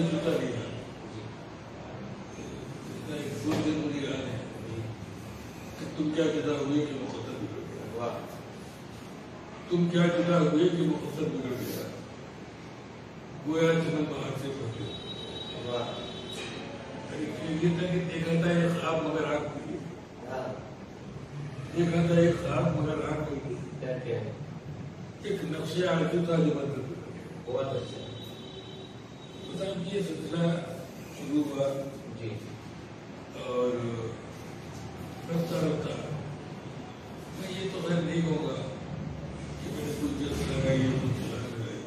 سے جوتا لیا ایک دو دن مجھے یاد ہے کہ تم کیا جدا ہوئے کہ مقدر بگڑ گیا. تم کیا جدا ہوئے کہ مقدر بگڑ گیا. گویا چمن باہر سے پہنچے. یہ تھا کہ دیکھا تھا ایک خواب مگر آنکھ کھلی. دیکھا تھا ایک خواب مگر آنکھ کھلی. ایک نقشے آرزو تھا جو بدل گیا. بہت اچھا. یہ سلسلہ شروع ہوا جی اور رفتہ رفتہ میں یہ تو خیر نہیں کہوں گا کہ میں نے کچھ جلد لگائی ہے کچھ جلد لگائی.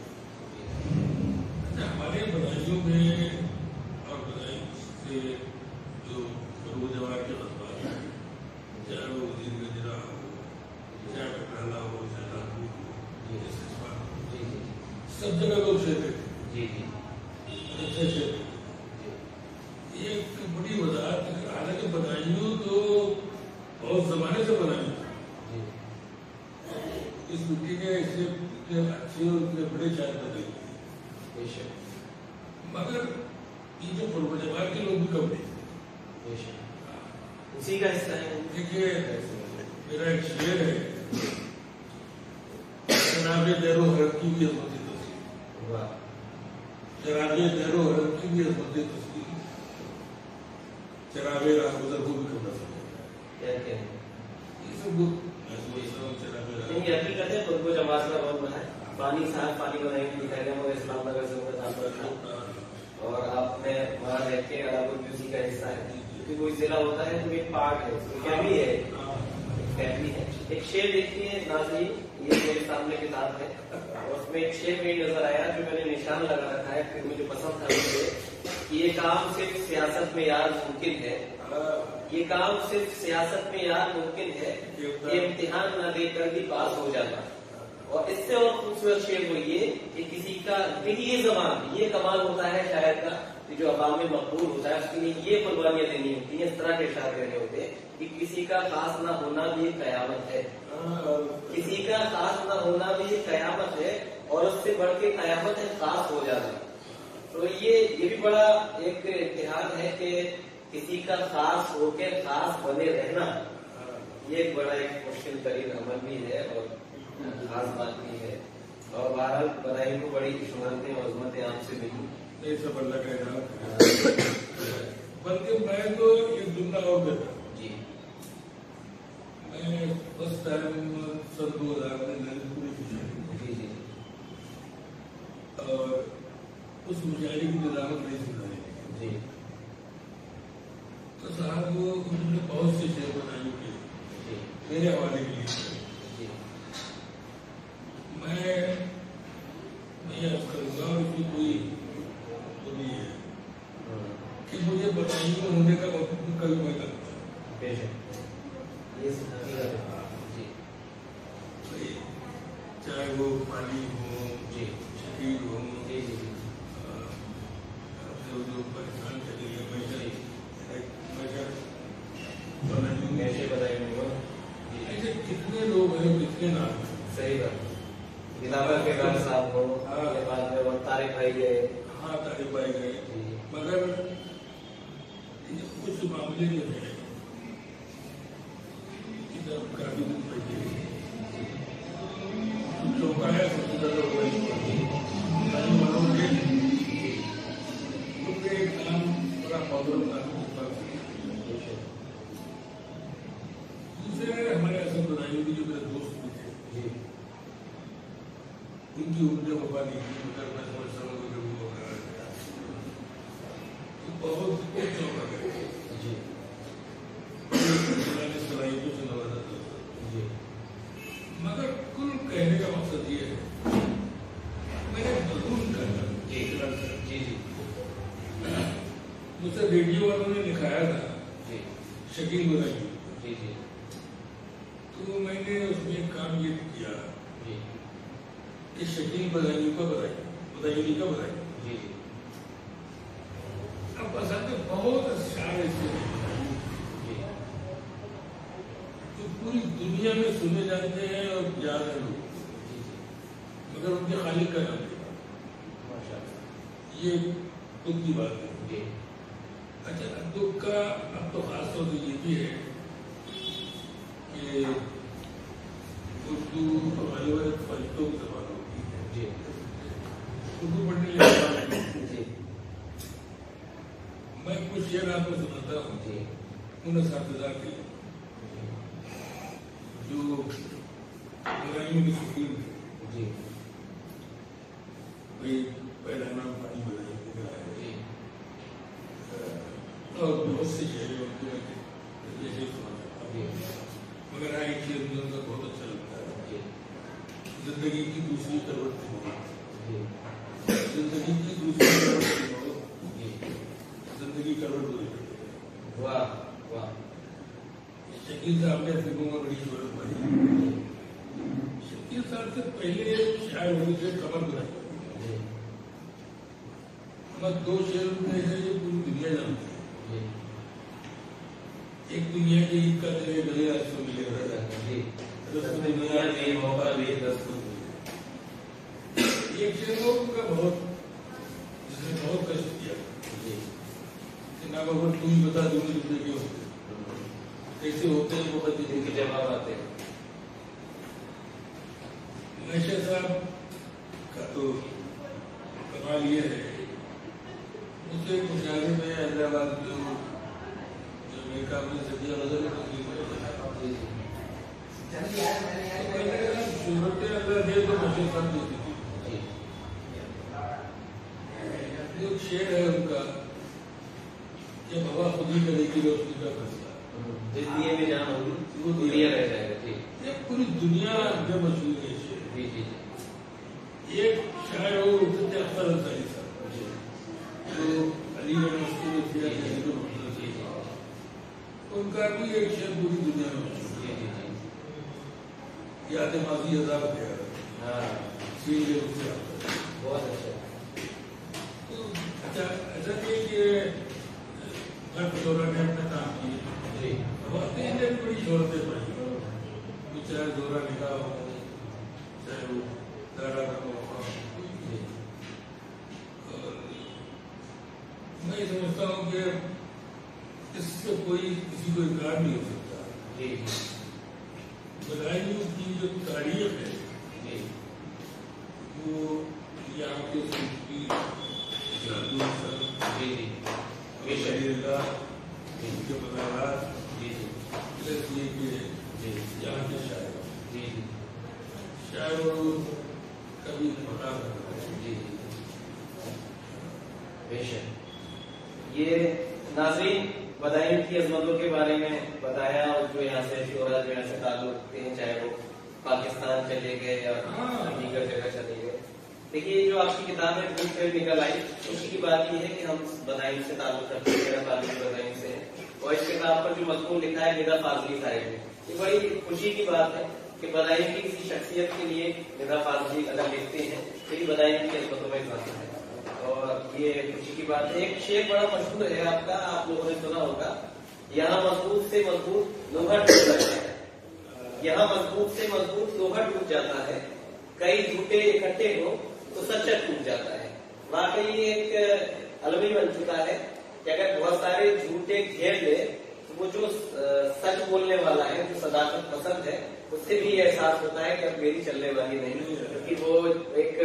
ہمارے بدائیوں میں اور بدائی سے جو روز جوار کے خطبات ہیں چاہے وہ وزیر گجرا ہو چاہے ٹکرالا ہو چاہے لاکھو ہو استثمار ہو سب جگہ لوگ شہر تھے. جی جی اچھے سے یہ ایک بڑی وضاحت ہے. حالانکہ بدائیوں تو بہت زمانے سے بنائی اس مٹی کے ایسے اچھے اور اتنے بڑے شاید بدائی بے شک. مگر یہ جو قرب جماعت کے لوگ بھی کم نہیں. بے شک اسی کا حصہ ہے. دیکھیے میرا ایک شعر ہے جناب دیر و حرم کی بھی عظمت تصویر. جناب دیر و حرم کی بھی عظمت تصویر چراغ راہ گزر کو بھی کرنا سکتا ہے. یہ سب نہیں حقیقت ہے قطب و جماعت کا بہت بڑا ہے. پانی صاحب پانی بنائیں گے دکھائی دیں وہ اسلام نگر سے ان کا تعلق تھا اور آپ نے وہاں رہ کے اراکل بھی اسی کا حصہ ہے کیونکہ کوئی ضلع ہوتا ہے تو ایک پارٹ ہے اس کی فیملی ہے. فیملی ہے. ایک شعر دیکھیے ناظرین یہ میرے سامنے کتاب ہے اور اس میں ایک شعر میں نظر آیا جو میں نے نشان لگا رکھا ہے پھر مجھے پسند تھا مجھے کہ یہ کام صرف سیاست میں یاد ممکن ہے. یہ کام صرف سیاست میں یاد ممکن ہے کہ امتحان نہ دے کر بھی پاس ہو جاتا. اور اس سے اور خوبصورت شعر وہ یہ کہ کسی کا یہ زبان یہ کمال ہوتا ہے شاعر کا کہ جو عوام میں مقبول ہوتا ہے اس کے لیے یہ قربانیاں دینی ہوتی ہیں. اس طرح کے اشعار دینے ہوتے ہیں کہ کسی کا خاص نہ ہونا بھی ایک قیامت ہے. کسی کا خاص نہ ہونا بھی ایک قیامت ہے اور اس سے بڑھ کے قیامت ہے خاص ہو جانا. تو یہ بھی بڑا ایک امتحان ہے کہ کسی کا خاص ہو کے خاص بنے رہنا. یہ ایک بڑا ایک مشکل ترین عمل بھی ہے اور خاص بات بھی ہے. اور بہرحال بدائی کو بڑی شہرتیں اور عظمتیں آپ سے ملی. یہ سب اللہ کا انعام بلکہ میں تو ایک جملہ اور دیتا. جی میں فرسٹ ٹائم سن 2000 میں للت پوری کی جی جی اور اس مشاعرے کی نظامت نہیں سنائی جی تو صاحب انہوں نے بہت سے شعر بنائے کے جی میرے حوالے کے لیے. جی میں عرض کروں گا اور اس میں کوئی وہ نہیں ہے کہ مجھے بدائی میں ہونے کا وقت کبھی میں کرتا. بے شک یہ حقیقت ہے. جی چاہے وہ پانی ہو جی شکیل ہو جی جی جی جو پریشان چلے گئے ایسے بتائیں گے ایسے کتنے لوگ ہیں کتنے نام ہیں. صحیح بات. دلاور کے خان صاحب ہو کے بعد میں وہ طارق بھائی گئے. ہاں طارق بھائی گئے مگر کچھ معاملے جو ہے کافی دن پہلے چوکایا سب سے زیادہ ہوا ایک نام بڑا پاور تھا. دوسرے ہمارے اصل بدائیوں کی جو میرے دوست بھی تھے ان کی عمر وفا نہیں تھی مگر میں سمجھتا ہوں کہ وہ بہت چوکا گئے. جی صلاحیتوں سے نوازا تھا. جی مگر کل کہنے کا مقصد یہ ہے میں نے مضمون کرنا جی جی جی مجھ سے ریڈیو والوں نے لکھایا تھا جی شکیل بدائی. جی جی تو میں نے اس میں ایک کام یہ کیا جی کہ شکیل بدائیوں کا بدائی کا بدائی. جی جی اب پسند بہت اشعار ایسے جی جو پوری دنیا میں سنے جاتے ہیں اور یاد ہے لوگ مگر ان کے خالق کا نام نہیں. ماشاء اللہ. یہ دکھ کی بات ہے. جی. اچھا دکھ کا اب تو خاص طور سے یہ بھی ہے کہ اردو ہمارے وہ ایک فرشتوں کی زبان ہوتی ہے. جی. اردو پڑھنے لگا. جی. میں کچھ شعر آپ کو سناتا ہوں. جی. ان اساتذہ کے جو ابراہیم کی شکیل تھے. جی. بھائی پہلا نام پانی بدائی کا ہے. جی. اور بہت سے شعر ان کو یہ شعر سناتا ہوں. مگر ایک شعر مجھے ان کا بہت اچھا لگتا ہے. جی. زندگی کی دوسری کروٹ کی موت. جی. زندگی کی دوسری کروٹ کی موت. جی. زندگی کروٹ ہوئی. واہ واہ. شکیل صاحب نے فلموں میں بڑی شہرت پائی. شکیل صاحب سے پہلے شاعر ہوئے تھے قمر بنائی. دو شعر میں ہے جو پوری دنیا جانتی ہے. ایک دنیا کی عید کا تیرے گلے آج تو ملے گا. دنیا میں موقع بھی دستور. ایک شعر وہ کا بہت جس نے بہت کشٹ کیا. جناب اگر تم ہی بتا دوں گی روپے کیوں ہوتے کیسے ہوتے ہیں وہ جن کے جواب آتے ہیں. نشہ صاحب کا تو کمال یہ ہے اس کے مشاہدے میں حیدرآباد جو امریکہ میں سدیہ غزل شہرت اللہ دے تو نشہ صاحب دیتی تھی. جو شعر ہے ان کا جب ہوا خود ہی کرے گی روشنی کا فیصلہ جس دیے میں جان ہوگی وہ دنیا رہ جائے گا. جی. یہ پوری دنیا میں مشہور ہے شعر. جی. جی. ایک شاعر ہو سچے اختر انصاری صاحب جو علی گڑھ مسجد میں کیا ان کا بھی ایک شعر پوری دنیا میں مشہور ہے. یاد ماضی عذاب کیا سین کے روپ سے بہت اچھا. تو اچھا ایسا نہیں کہ میں پٹورا نے اپنا کام کیے. خواتین نے بڑی شہرتیں پائی. چاہے زورا نکاح ہو چاہے وہ دارا کا موقع ہو. اور میں سمجھتا ہوں کہ اس سے کوئی کسی کو انکار نہیں ہو سکتا. جی. بدائیوں کی جو تاریخ ہے وہ یہاں کے صوفی کے مزارات پلس یہ کہ یہاں کے شاعروں کا بھی مقام ہے. بے شک. یہ ناظرین بدائیوں کی عظمتوں کے بارے میں بتایا اور جو یہاں سے شہرت جو یہاں سے تعلق رکھتے ہیں چاہے وہ پاکستان چلے گئے یا دیگر جگہ چلے گئے. دیکھیے جو آپ کی کتاب ہے بک سے نکل آئی اس کی بات یہ ہے کہ ہم بدائیوں سے تعلق رکھتے ہیں. میرا تعلق بدائیوں سے ہے اور اس کتاب پر جو مضمون لکھا ہے ندا فاضلی صاحب نے. یہ بڑی خوشی کی بات ہے کہ بدائیوں کی کسی شخصیت کے لیے ندا فاضلی اگر لکھتے ہیں تو یہ بدائیوں کی عظمتوں میں اضافہ ہے اور یہ خوشی کی بات ہے. ایک شعر بڑا مشہور ہے آپ کا, آپ لوگوں نے سنا ہوگا, یہاں مضبوط سے مضبوط لوہا ٹوٹ جاتا ہے. یہاں مضبوط سے مضبوط لوہا ٹوٹ جاتا ہے, کئی جھوٹے اکٹھے ہو تو سچا ٹوٹ جاتا ہے. واقعی یہ ایک المی بن چکا ہے کہ اگر بہت سارے جھوٹے گھیر لے تو وہ جو سچ بولنے والا ہے, جو صداقت پسند ہے, اس سے بھی یہ احساس ہوتا ہے کہ اب میری چلنے والی نہیں. کیونکہ وہ ایک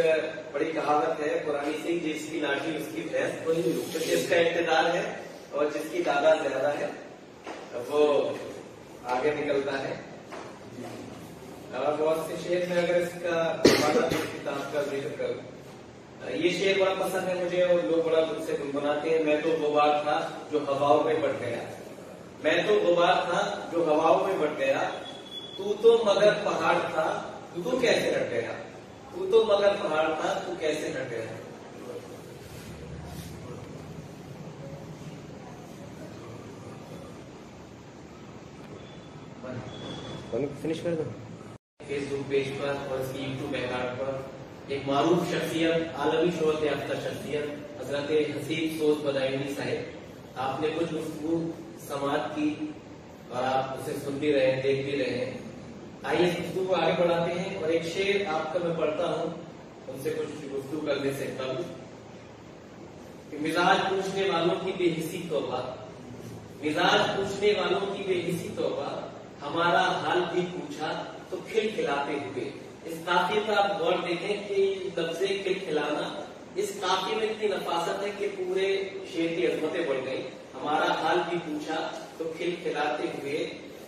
بڑی کہاوت ہے پرانی سی, جس کی لاٹھی اس کی بھینس, جس کا اقتدار ہے اور جس کی تعداد زیادہ ہے وہ آگے نکلتا ہے. اور بہت سے شعر میں اگر اس کا کتاب کا ذکر کروں, یہ شعر بڑا پسند ہے مجھے اور لوگ بڑا مجھ سے گنگناتے ہیں. میں تو غبار تھا جو ہواؤں میں بٹ گیا, میں تو غبار تھا جو ہواؤں میں بٹ گیا, تو مگر پہاڑ تھا تو کیسے ہٹ گیا, تو مگر پہاڑ تھا تو کیسے ہٹ گیا. فنش کر دو. فیس بک پیج پر اور اس کی یوٹیوب اکاؤنٹ پر ایک معروف شخصیت, عالمی شہرت یافتہ شخصیت حضرت حسیب سوز بدائیونی صاحب, آپ نے کچھ گفتگو سماعت کی اور آپ اسے سن بھی رہے ہیں, دیکھ بھی رہے ہیں. آئیے اس گفتگو کو آگے بڑھاتے ہیں اور ایک شعر آپ کا میں پڑھتا ہوں, ان سے کچھ گفتگو کرنے سے قبل. مزاج پوچھنے والوں کی بے حسی توبہ، مزاج پوچھنے والوں کی بے حسی توبہ، ہمارا حال بھی پوچھا تو کھل کھلاتے ہوئے. اس قافیے کا آپ غور دیکھیں کہ لفظ کھل کھلانا، اس قافیے میں اتنی نفاست ہے کہ پورے شعر کی عظمتیں بڑھ گئی. ہمارا حال بھی پوچھا تو کھل کھلاتے ہوئے،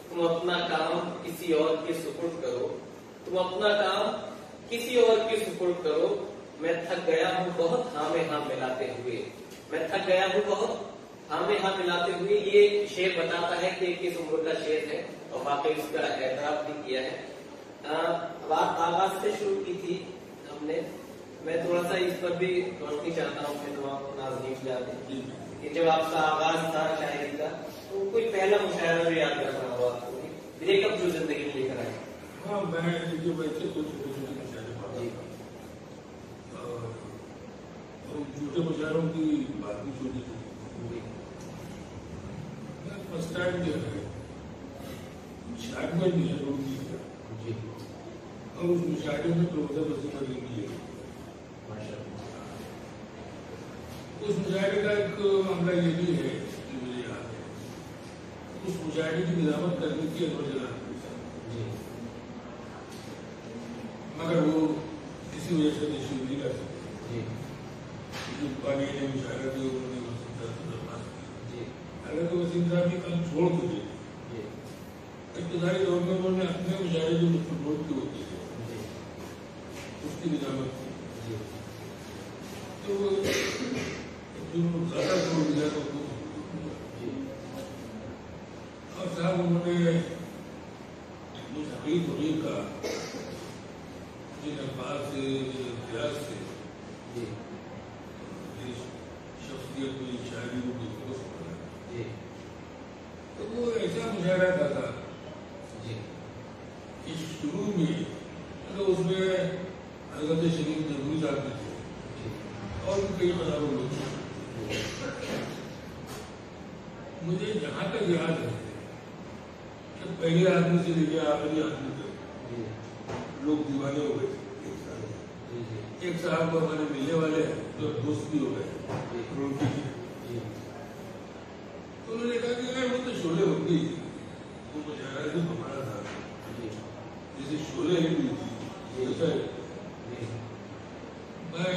تم اپنا کام کسی اور کے سپرد کرو، تم اپنا کام کسی اور کے سپرد کرو، میں تھک گیا ہوں بہت ہاں میں ہاں ملاتے ہوئے، میں تھک گیا ہوں بہت ہاں میں ہاں ملاتے ہوئے. یہ شعر بتاتا ہے کہ کس عمر کا شعر ہے اور واقعی اس کا اعتراف بھی کیا ہے. بات آغاز سے شروع کی تھی ہم نے، میں تھوڑا سا اس پر بھی روشنی چاہتا ہوں کہ تمام ناظرین جانیں کہ جب آپ کا آغاز تھا شاعری کا تو کوئی پہلا مشاعرہ بھی یاد رکھنا ہوا آپ کو، بریک اپ جو زندگی میں لے کر آئے. ہاں میں جو بچے کچھ مشاعرے پڑھا اور چھوٹے مشاعروں کی بات بھی چھوٹی تھی. فرسٹ ٹائم جو ہے شاعر میں بھی ہے اور اس مشاعرے میں پروفیسر وسیم علی بھی ہے. اس مشاعرے کا ایک معاملہ یہ بھی ہے جو مجھے یاد ہے، اس مشاعرے کی نظامت کرنے کی انور جلال مگر وہ کسی وجہ سے تشریف نہیں کر سکتے. پانی نے مشاعرہ دیا انہوں نے وسیم صاحب سے درخواست کی، حالانکہ وسیم صاحب یہ کام چھوڑ چکے تھے. ابتدائی دور میں انہوں نے اپنے مشاعرے جو مستقبل کے ہوتے تھے اس کی نظامت کی، تو جو زیادہ چھوڑ دیا تو اور صاحب انہوں نے مستقل فقیر کا جن الفاظ سے جن اختیار سے شخصیت میں شاعری کو درست بنا، تو وہ ایسا مشاعرہ تھا کہ شروع میں اس میں حضرت شریف نبوی صاحب بھی تھے اور بھی کئی ہزاروں لوگ تھے. مجھے جہاں تک یاد ہے کہ پہلے آدمی سے لے کے آخری آدمی تک لوگ دیوانے ہو گئے تھے. ایک صاحب کو ہمارے ملنے والے ہیں جو دوست بھی ہو گئے روٹی کے، تو انہوں نے کہا کہ وہ تو شعلے ہوتی ہی، وہ مشاعرہ جو ہمارا تھا جیسے شعلے ہی بھی تھی ویسا میں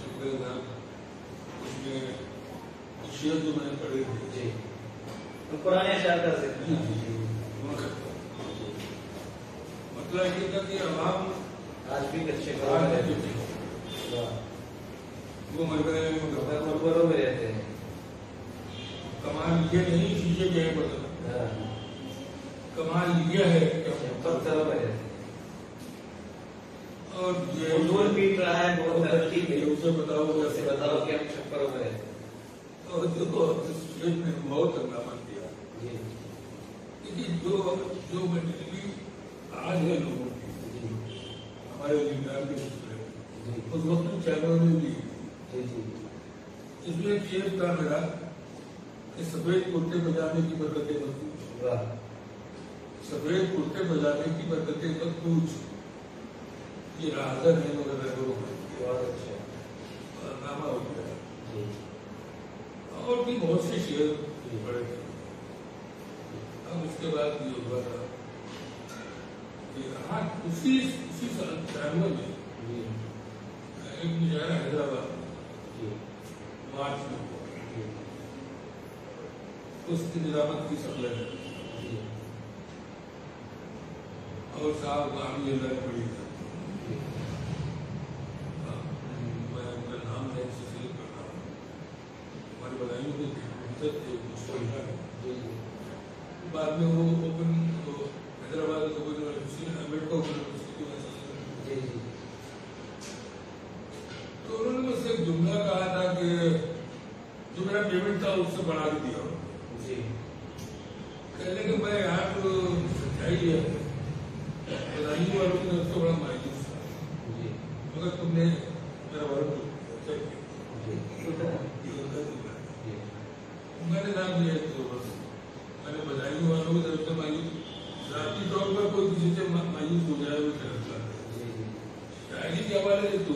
شکر صاحب اس میں شعر جو میں نے پڑھے تھے پرانے اشعار کا مطلب یہ تھا کہ عوام آج بھی اچھے وہ مر گئے مربروں میں رہتے ہیں. کمال یہ نہیں شیشے کے ہے بدل، کمال یہ ہے کہ پتھروں میں رہتے ہیں اور یہ حضور پیٹ رہا ہے بہت ترقی کی، اسے بتاؤ اسے بتاؤ کہ ہم چھپروں میں رہتے ہیں. اور جو نے بہت ہنگامہ کیا جو مٹیریلی آج ہے لوگوں کی ہمارے لیڈر کے اس وقت چینلوں میں بھی اس میں ایک شعر تھا میرا کہ سفید کرتے بجانے کی برکتیں مت پوچھ، سفید کرتے بجانے کی برکتیں مت پوچھ، یہ راحت ہے مگر نامہ ہو گیا. اور بھی بہت سے شعر پڑے تھے. اب اس کے بعد یہ ہوا تھا کہ ہاں اسی سال 96 میں ایک مشاعرہ حیدرآباد مارچ میں ہوا، اس کی نظامت کی سفلت ہے اور صاحب عامی اللہ نے پڑھی تھا. میں ان کا نام نہیں سلسلے کر رہا ہوں، ہماری بدائیوں کے تھے مستقبل بعد میں وہ open Hyderabad open university Ambedkar open university تو انہوں نے مجھ سے ایک جملہ کہا تھا کہ جو میرا پیمنٹ تھا اس سے بڑھا کے دیا کہنے کہ میں یار سچائی ہے بدائیوں والوں کی طرف سے بڑا مایوس تھا مگر تم نے میرا ورک میں نے نام لیا میں نے بدائیوں والوں کی طرف سے مایوس، ذاتی طور پر کوئی کسی سے مایوس ہو جائے وہ کرتا ہے شاعری کے حوالے سے تو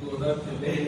2006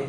1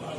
5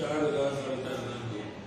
4,000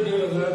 1,500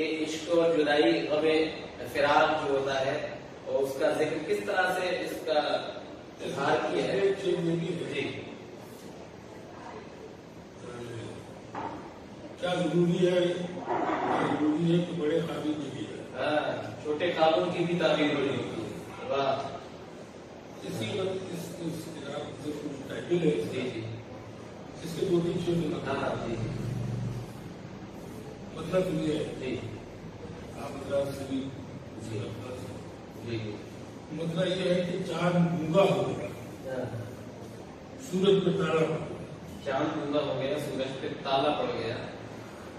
کہ عشق اور جدائی غم فراق جو ہوتا ہے اور اس کا ذکر کس طرح سے اس کا اظہار کیا ہے. جی کیا ضروری ہے کہ بڑے قابل بھی ہے، چھوٹے خوابوں کی بھی تعبیر بڑی ہوتی ہے. واہ. اسی وقت اس کتاب سے کچھ ٹائٹل ہے. جی جی اس کے 2-3 شعر ہاں جی مطلب یہ ہے. جی آپ حضرات سے بھی جی جی مطلب یہ ہے کہ چاند گونگا ہو گیا، سورج پہ تالا پڑ گیا. چاند گونگا ہو گیا، سورج پہ تالا پڑ گیا.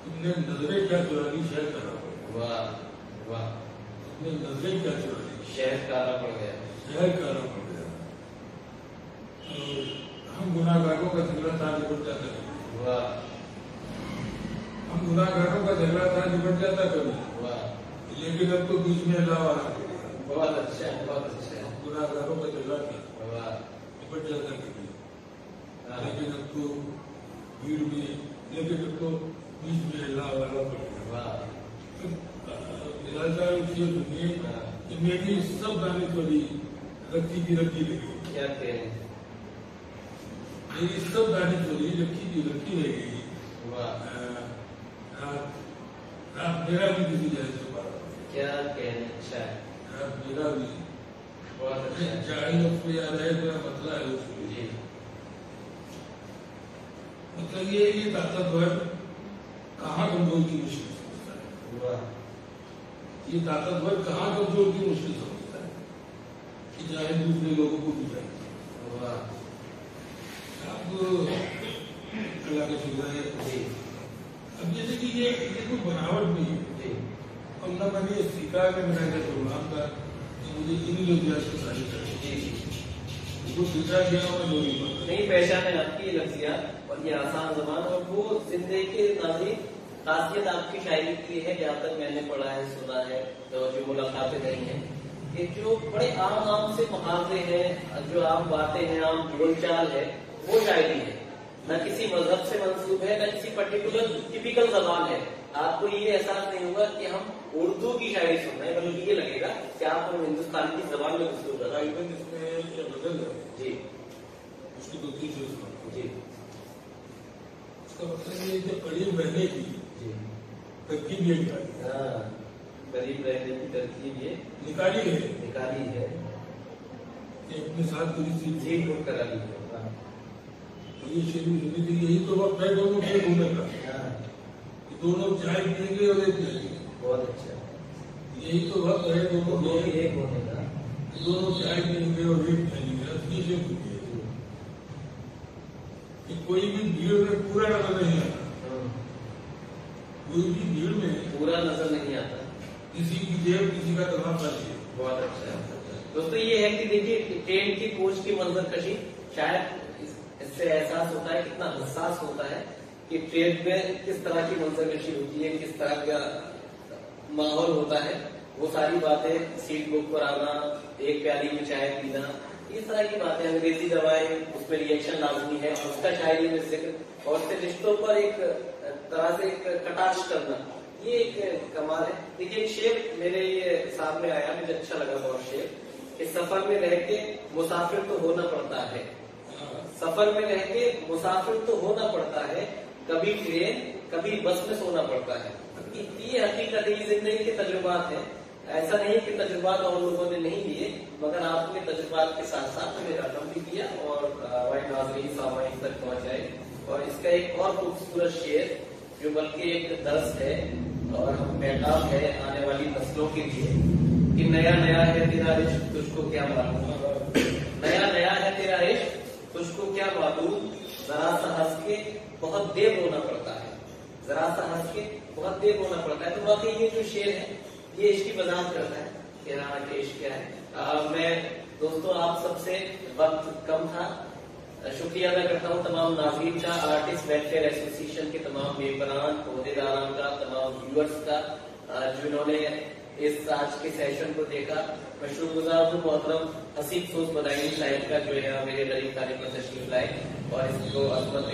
تم نے نظریں کیا چرانی شہر کرا پڑ گیا. واہ واہ. تم نے نظریں کیا چرانی شہد کالا پڑ گیا. شہر کرا پڑ گیا. اور ہم گناہ گاروں کا جھگڑا تھا نپٹ جاتا کبھی. واہ. ہم گناہ گاروں کا جھگڑا تھا نپٹ جاتا کبھی، واہ. لیکن اب تو بیچ میں اللہ والا بہت اچھا ہے، بہت اچھا ہے. گناہ گاروں کا جھگڑا تھا واہ. نپٹ جاتا کبھی، لیکن اب تو بھیڑ میں، لیکن اب تو بیچ میں اللہ والا پڑ گیا. واہ. کہ میری سب دانش والی رکھی کی رکھی لگی. کیا کہیں. میری سب دانش والی رکھی کی رکھی رہ گئی. واہ. رات میرا بھی کسی جائے سے بات. کیا کہنا. اچھا ہے. رات میرا بھی بہت اچھا ہے. جائے اس پہ یاد ہے میرا مسئلہ ہے اس کو. جی مطلب یہ ہے کہ طاقتور کہاں کمزور کی مشکل سمجھتا ہے. واہ. یہ طاقتور کہاں کمزور کی مشکل سمجھتا ہے کہ چاہے دوسرے لوگوں کو بھی جائے. واہ. اب اللہ کا شکر ہے. جی اب جیسے کہ یہ کوئی بناوٹ نہیں ہے. جی اور نہ میں نے یہ سیکھا کہ میں نے پروگرام کا کہ مجھے ان لفظ کی ساری چاہیے. جی وہ سیکھا گیا اور میں وہی بات نہیں پہچان ہے آپ کی لفظیات اور یہ آسان زبان اور وہ زندگی کے ناظرین خاصیت آپ کی شاعری کی ہے. جہاں تک میں نے پڑھا ہے سنا ہے جو ملاقاتیں رہی ہیں کہ جو بڑے عام سے محاورے ہیں، جو عام باتیں ہیں، عام بول چال ہے، وہ شاعری ہے. نہ کسی مذہب سے منسوب ہے، نہ کسی پرٹیکولر ٹیپیکل زبان ہے. آپ کو یہ احساس نہیں ہوگا کہ ہم اردو کی شاعری سن رہے ہیں، بلکہ یہ لگے گا کہ آپ کو ہندوستان کی زبان میں گفتگو کر رہے ہیں. اس میں یہ بدل ہے. جی اس کی 2-3 چیز سنو. جی اس کا مطلب یہ کہ قریب رہنے کی جی ترکیب یہ نکالی. ہاں قریب رہنے کی ترکیب یہ نکالی ہے نکالی ہے کہ اپنے ساتھ پوری سی جی گھوم کرا لی ہے. یہ شروع ہونے کے یہی تو وقت ہے دونوں کے گھومنے کا. دونوں چائے پئیں گے اور ایک جائیں گے. بہت اچھا. یہی تو وقت ہے دونوں دو ہی ایک ہونے کا. دونوں چائے پئیں گے اور ایک جائیں گے. اصلی سے کہ کوئی بھی بھیڑ میں پورا نظر نہیں آتا. کوئی بھی بھیڑ میں پورا نظر نہیں آتا. کسی کی جیب کسی کا دماغ خالی ہے. بہت اچھا. دوستو یہ ہے کہ دیکھیے ٹرین کی کوچ کی منظر کشی شاید اس سے احساس ہوتا ہے کتنا حساس ہوتا ہے کہ ٹرین میں کس طرح کی منظر کشی ہوتی ہے، کس طرح کا ماحول ہوتا ہے. وہ ساری باتیں، سیٹ بک پر آنا، ایک پیالی میں چائے پینا، اس طرح کی باتیں، انگریزی دوائیں، اس میں ریئیکشن لازمی ہے اور اس کا شاعری میں ذکر اور اس سے رشتوں پر ایک طرح سے ایک کٹاچ کرنا، یہ ایک کمال ہے. دیکھیے ایک شعر میرے یہ سامنے آیا، مجھے اچھا لگا بہت شعر کہ سفر میں رہ کے مسافر تو ہونا پڑتا ہے. سفر میں رہ کے مسافر تو ہونا پڑتا ہے، کبھی ٹرین کبھی بس میں سونا پڑتا ہے. یہ حقیقت ہے، یہ زندگی کے تجربات ہیں. ایسا نہیں کہ تجربات اور لوگوں نے نہیں لیے، مگر آپ کے تجربات کے ساتھ ساتھ ہمیں رقم بھی کیا اور ہمارے ناظرین سامعین تک پہنچائے. اور اس کا ایک اور خوبصورت شعر جو بلکہ ایک درس ہے اور پیغام ہے آنے والی نسلوں کے لیے کہ نیا نیا ہے تیرا عشق تجھ کو کیا معلوم، نیا نیا ہے تیرا عشق تجھ کو کیا معلوم، ذرا سا ہنس کے بہت دیر رونا پڑتا ہے، ذرا سا ہنس کے بہت دیر رونا پڑتا ہے. تو واقعی یہ جو شعر ہے یہ عشق کی وضاحت کرتا ہے کہ ہاں کہ عشق کیا ہے. میں دوستوں آپ سب سے وقت کم تھا، شکریہ ادا کرتا ہوں تمام ناظرین کا، آرٹسٹ ویلفیئر ایسوسی ایشن کے تمام ممبران، عہدیداران کا، تمام ویورز کا جنہوں نے اس آج کے سیشن کو دیکھا. میں شکر گزار ہوں محترم حسیب سوز مدائنی صاحب کا جو ہے میرے غریب خانے پر تشریف لائے اور اس کو عظمت